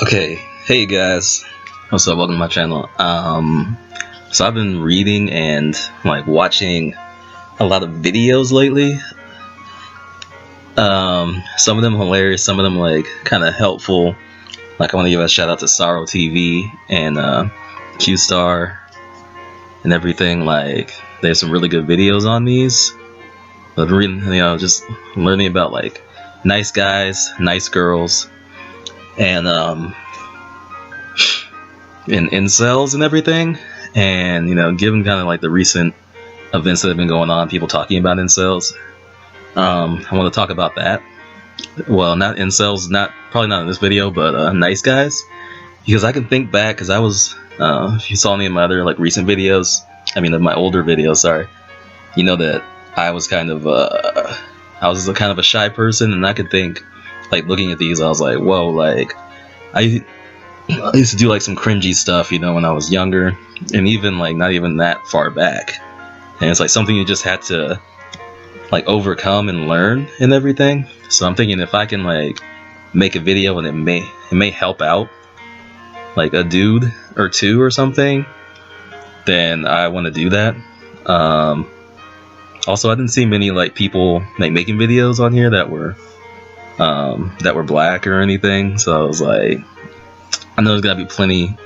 Okay, hey guys, what's up? Welcome to my channel. So I've been reading and watching a lot of videos lately. Some of them hilarious, some of them kind of helpful. I want to give a shout out to Sorrow TV and Q Star and everything. There's some really good videos on these. I've been reading, just learning about nice guys, nice girls, and incels and everything, and given kind of the recent events that have been going on, people talking about incels. I want to talk about that. Well, not incels, probably not in this video, but nice guys, because I can think back, because I was if you saw any of my other recent videos, my older videos, sorry, that I was kind of a shy person, and I could think, looking at these, I was like, whoa, I used to do some cringy stuff, when I was younger, and even not even that far back. And it's something you just had to overcome and learn and everything. So I'm thinking, if I can make a video and it may help out a dude or two or something, then I want to do that. Also, I didn't see many people making videos on here that were black or anything, so I was like, I know there's gotta be plenty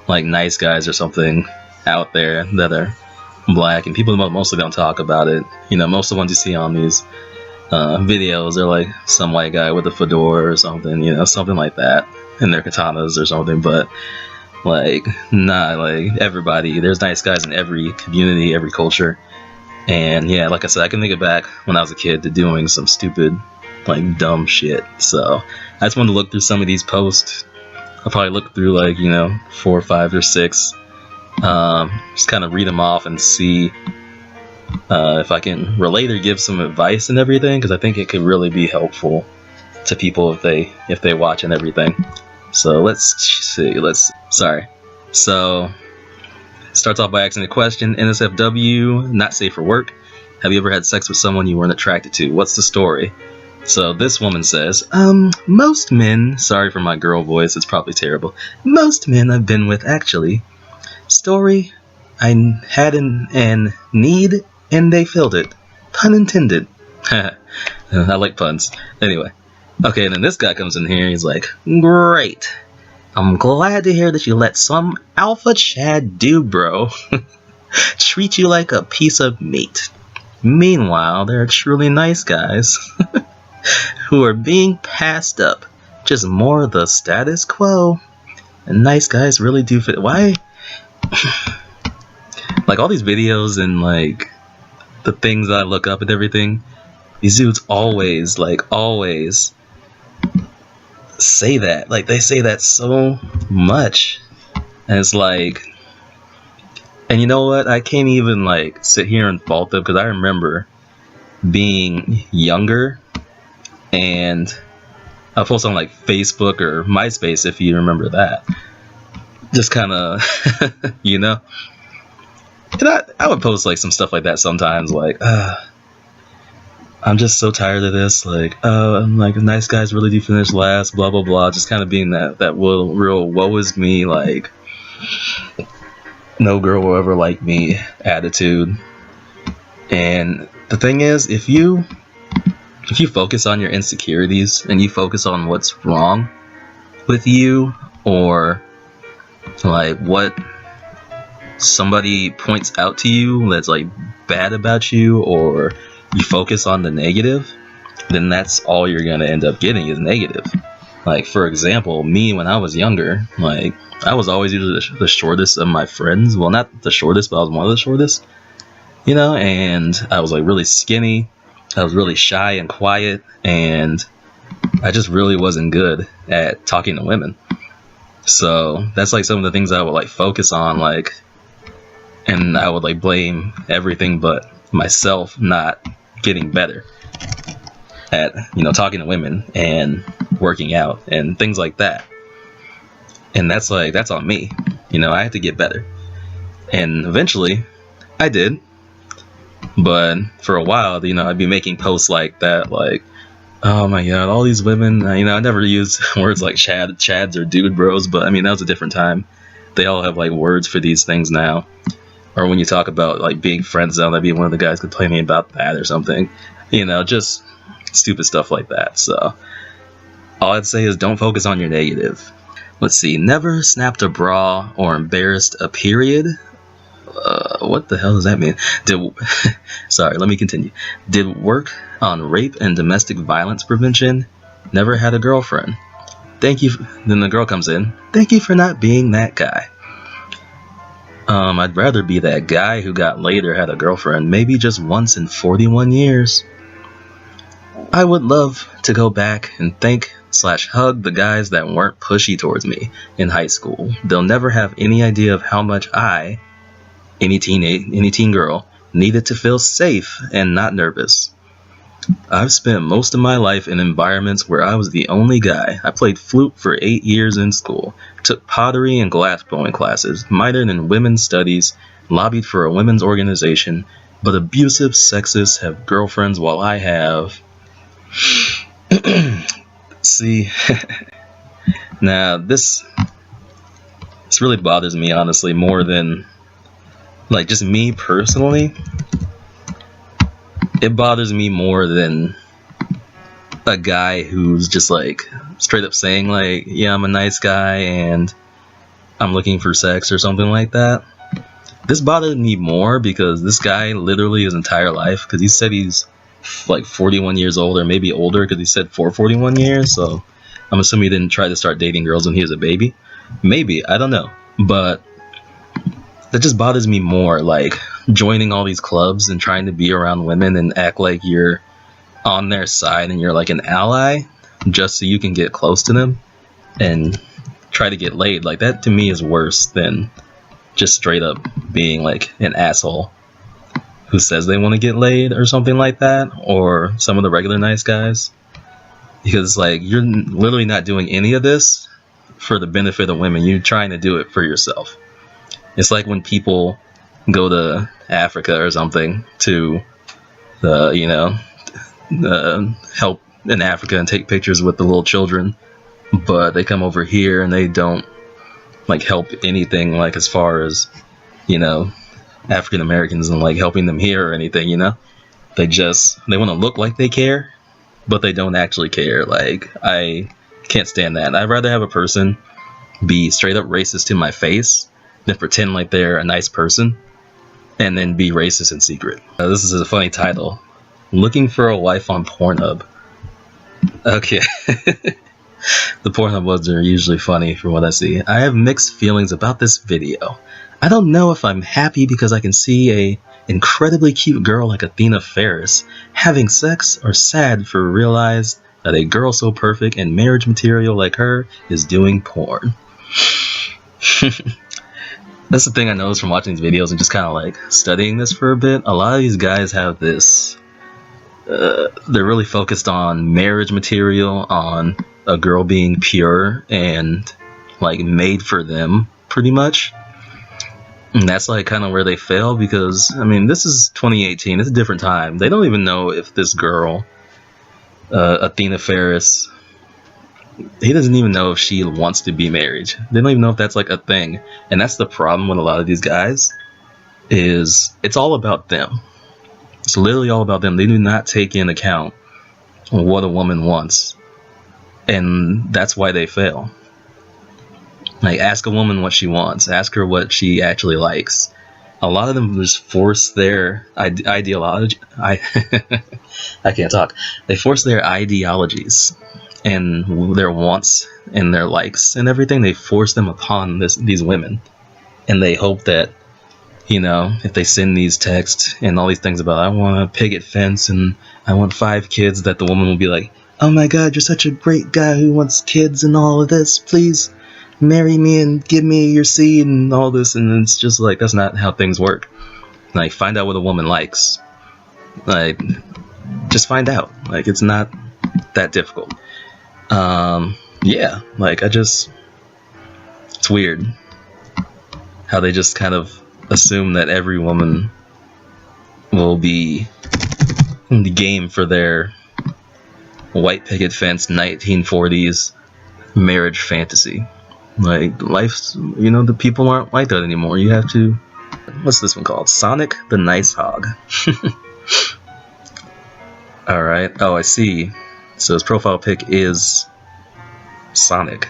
nice guys or something out there that are black, and people mostly don't talk about it. Most of the ones you see on these videos are some white guy with a fedora or something, something like that, and their katanas or something. But everybody, there's nice guys in every community, every culture. And yeah, like I said, I can think it back when I was a kid to doing some stupid dumb shit. So I just wanted to look through some of these posts. I'll probably look through 4 or 5 or 6, just kind of read them off and see if I can relate or give some advice and everything, because I think it could really be helpful to people if they watch and everything. So let's see. So starts off by asking a question. NSFW, not safe for work. Have you ever had sex with someone you weren't attracted to? What's the story? So this woman says, most men, sorry for my girl voice, it's probably terrible. Most men I've been with, actually. Story, I had an need and they filled it. Pun intended. I like puns. Anyway. Okay, and then this guy comes in here, he's like, great. I'm glad to hear that you let some alpha Chad dude bro treat you like a piece of meat. Meanwhile, there are truly nice guys who are being passed up. Just more of the status quo. And nice guys really do fit. Why? All these videos and the things I look up and everything, these dudes always say that. They say that so much. And it's and you know what? I can't even sit here and fault them, because I remember being younger, and I post on Facebook or MySpace, if you remember that. Just kind of, And I would post some stuff like that sometimes, I'm just so tired of this, nice guys really do finish last, blah blah blah, just kind of being that real woe is me, no girl will ever like me attitude. And the thing is, if you focus on your insecurities and you focus on what's wrong with you, or what somebody points out to you that's bad about you, or you focus on the negative, then that's all you're gonna end up getting is negative. For example, me when I was younger, I was always usually the shortest of my friends. Well, not the shortest, but I was one of the shortest. And I was really skinny. I was really shy and quiet, and I just really wasn't good at talking to women. So that's some of the things I would focus on, and I would blame everything but myself not getting better at talking to women and working out and things like that. And that's on me. I had to get better, and eventually I did. But for a while, I'd be making posts like that, Oh my god, all these women, I never use words like chads or dude bros, but I mean, that was a different time. They all have like words for these things now. Or when you talk about like being friend zone, I'd be one of the guys complaining about that or something. Just stupid stuff like that. So all I'd say is don't focus on your negative. Let's see, never snapped a bra or embarrassed a period. What the hell does that mean? Sorry, let me continue. Did work on rape and domestic violence prevention. Never had a girlfriend. Thank you. Then the girl comes in. Thank you for not being that guy. I'd rather be that guy who got laid or had a girlfriend, maybe just once in 41 years. I would love to go back and thank/hug the guys that weren't pushy towards me in high school. They'll never have any idea of how much any teen girl, needed to feel safe and not nervous. I've spent most of my life in environments where I was the only guy. I played flute for 8 years in school, took pottery and glassblowing classes, minored in women's studies, lobbied for a women's organization, but abusive sexists have girlfriends while I have... See, now this really bothers me, honestly, more than like just me personally. It bothers me more than a guy who's just like straight up saying like, yeah, I'm a nice guy and I'm looking for sex or something like that. This bothered me more because this guy literally his entire life, because he said he's like 41 years old or maybe older, because he said for 41 years, so I'm assuming he didn't try to start dating girls when he was a baby. Maybe, I don't know, but that just bothers me more, like joining all these clubs and trying to be around women and act like you're on their side and you're like an ally just so you can get close to them and try to get laid. Like that to me is worse than just straight up being like an asshole who says they want to get laid or something like that, or some of the regular nice guys, because like you're literally not doing any of this for the benefit of women. You're trying to do it for yourself. It's like when people go to Africa or something to help in Africa and take pictures with the little children, but they come over here and they don't like help anything, like as far as African Americans and like helping them here or anything. They want to look like they care, but they don't actually care. Like, I can't stand that. I'd rather have a person be straight up racist to my face than pretend like they're a nice person and then be racist in secret. This is a funny title. Looking for a wife on Pornhub. Okay. The Pornhub ones are usually funny from what I see. I have mixed feelings about this video. I don't know if I'm happy because I can see a incredibly cute girl like Athena Ferris having sex, or sad for realize that a girl so perfect and marriage material like her is doing porn. That's the thing I noticed from watching these videos and just kind of like studying this for a bit. A lot of these guys have this, they're really focused on marriage material, on a girl being pure and like made for them pretty much. And that's like kind of where they fail, because I mean, this is 2018, it's a different time. They don't even know if this girl, Athena Ferris, he doesn't even know if she wants to be married. They don't even know if that's like a thing. And that's the problem with a lot of these guys, is it's all about them. It's literally all about them. They do not take in account what a woman wants, and that's why they fail. Like, ask a woman what she wants. Ask her what she actually likes. A lot of them just force their ideology. I can't talk. They force their ideologies and their wants and their likes and everything. They force them upon these women, and they hope that, if they send these texts and all these things about, I want a picket fence and I want 5 kids, that the woman will be like, oh my god, you're such a great guy who wants kids and all of this, please marry me and give me your seed and all this. And it's just like, that's not how things work. Like, find out what a woman likes. Like, just find out. Like, it's not that difficult. Yeah, like, it's weird how they just kind of assume that every woman will be in the game for their white picket fence 1940s marriage fantasy. Like, life's, you know, the people aren't like that anymore. You have to, what's this one called? Sonic the Nice Hog. Alright, oh, I see. So his profile pic is Sonic.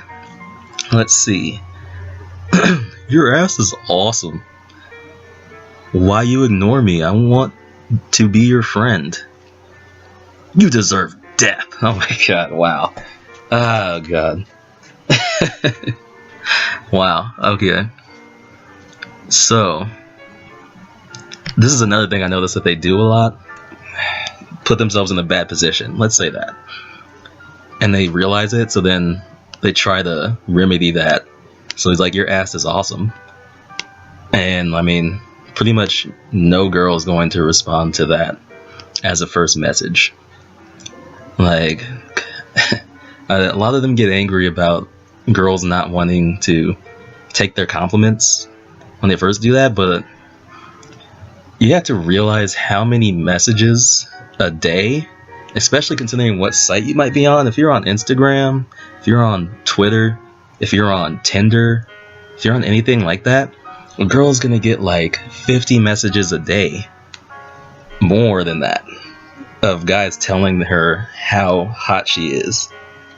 Let's see. Your ass is awesome. Why you ignore me? I want to be your friend. You deserve death. Oh my god, wow. Oh god. Wow, okay. So, this is another thing I noticed that they do a lot. Put themselves in a bad position, let's say that. And they realize it, so then they try to remedy that. So he's like, your ass is awesome. And I mean, pretty much no girl is going to respond to that as a first message. Like, a lot of them get angry about girls not wanting to take their compliments when they first do that, but you have to realize how many messages a day, especially considering what site you might be on. If you're on Instagram, if you're on Twitter, if you're on Tinder, if you're on anything like that, a girl's gonna get like 50 messages a day, more than that, of guys telling her how hot she is,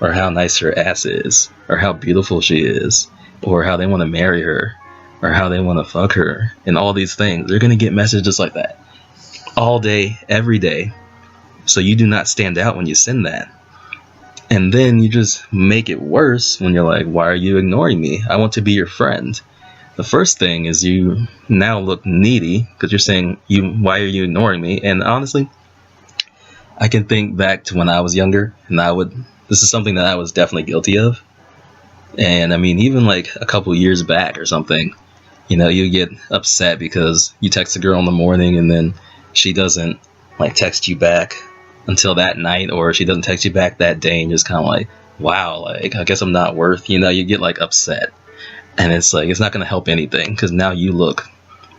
or how nice her ass is, or how beautiful she is, or how they want to marry her, or how they want to fuck her, and all these things. They're gonna get messages like that all day, every day. So you do not stand out when you send that. And then you just make it worse when you're like, why are you ignoring me? I want to be your friend. The first thing is you now look needy because you're saying, why are you ignoring me? And honestly, I can think back to when I was younger, and this is something that I was definitely guilty of. And I mean, even like a couple years back or something, you know, you get upset because you text a girl in the morning and then she doesn't like text you back until that night, or she doesn't text you back that day, and just kind of like, wow, like, I guess I'm not worth, you know, you get like upset. And it's like, it's not going to help anything, because now you look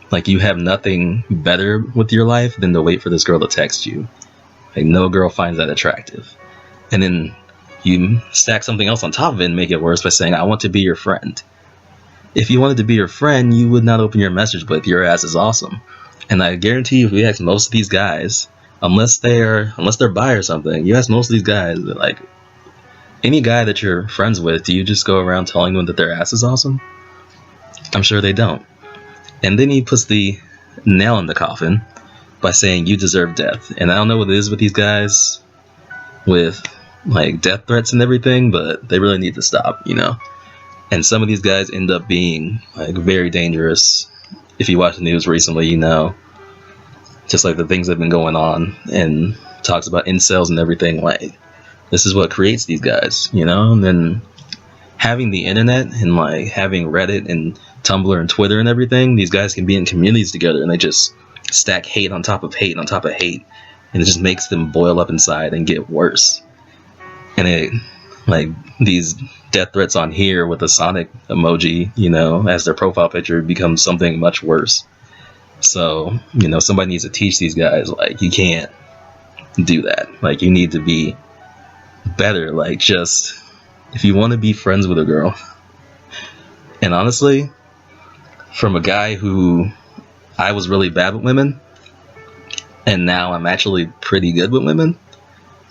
like you have nothing better with your life than to wait for this girl to text you. Like, no girl finds that attractive. And then you stack something else on top of it and make it worse by saying, I want to be your friend. If you wanted to be your friend, you would not open your message with, your ass is awesome. And I guarantee you, if you ask most of these guys, unless they're bi or something, you ask most of these guys, like, any guy that you're friends with, do you just go around telling them that their ass is awesome? I'm sure they don't. And then he puts the nail in the coffin by saying, you deserve death. And I don't know what it is with these guys with like death threats and everything, but they really need to stop, you know. And some of these guys end up being like very dangerous. If you watch the news recently, you know, just like the things that have been going on, and talks about incels and everything. Like, this is what creates these guys, you know. And then having the internet and like having Reddit and Tumblr and Twitter and everything, these guys can be in communities together, and they just stack hate on top of hate on top of hate, and it just makes them boil up inside and get worse. And it, like, these death threats on here with a Sonic emoji, you know, as their profile picture, becomes something much worse. So, you know, somebody needs to teach these guys, like, you can't do that. Like, you need to be better. Like, just, if you want to be friends with a girl, and honestly, from a guy who, I was really bad with women, and now I'm actually pretty good with women,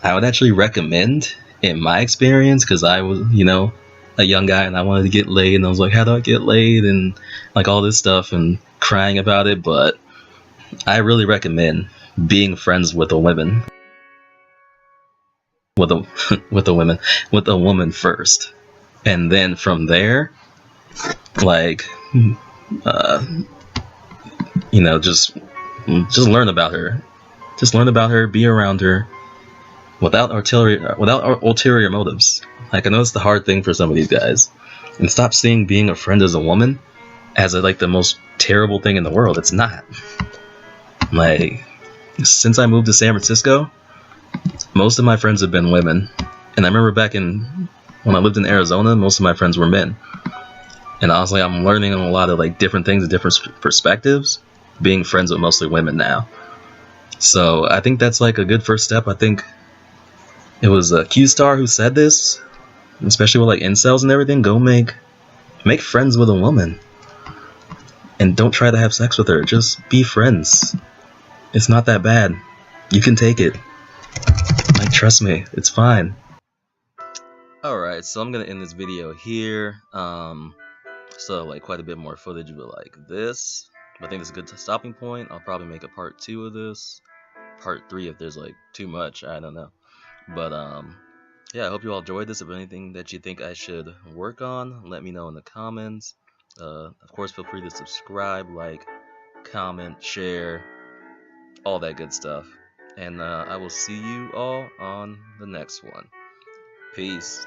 I would actually recommend, in my experience, because I was, you know, a young guy and I wanted to get laid, and I was like, how do I get laid, and like all this stuff, and crying about it. But I really recommend being friends with a woman, with a woman first, and then from there, like, you know, just learn about her, be around her, without ulterior motives. Like, I know it's the hard thing for some of these guys, and stop seeing being a friend as a woman as like the most terrible thing in the world. It's not. Like, since I moved to San Francisco, most of my friends have been women, and I remember back when I lived in Arizona, most of my friends were men. And honestly, I'm learning a lot of like different things and different perspectives, being friends with mostly women now. So I think that's like a good first step. I think It was Q-Star who said this, especially with like incels and everything. Go make friends with a woman, and don't try to have sex with her. Just be friends. It's not that bad. You can take it. Like, trust me, it's fine. Alright, so I'm gonna end this video here. So like quite a bit more footage with like this. But I think it's a good stopping point. I'll probably make a part 2 of this. Part 3 if there's like too much, I don't know. But yeah, I hope you all enjoyed this. If anything that you think I should work on, let me know in the comments. Of course, feel free to subscribe, like, comment, share, all that good stuff. And I will see you all on the next one. Peace.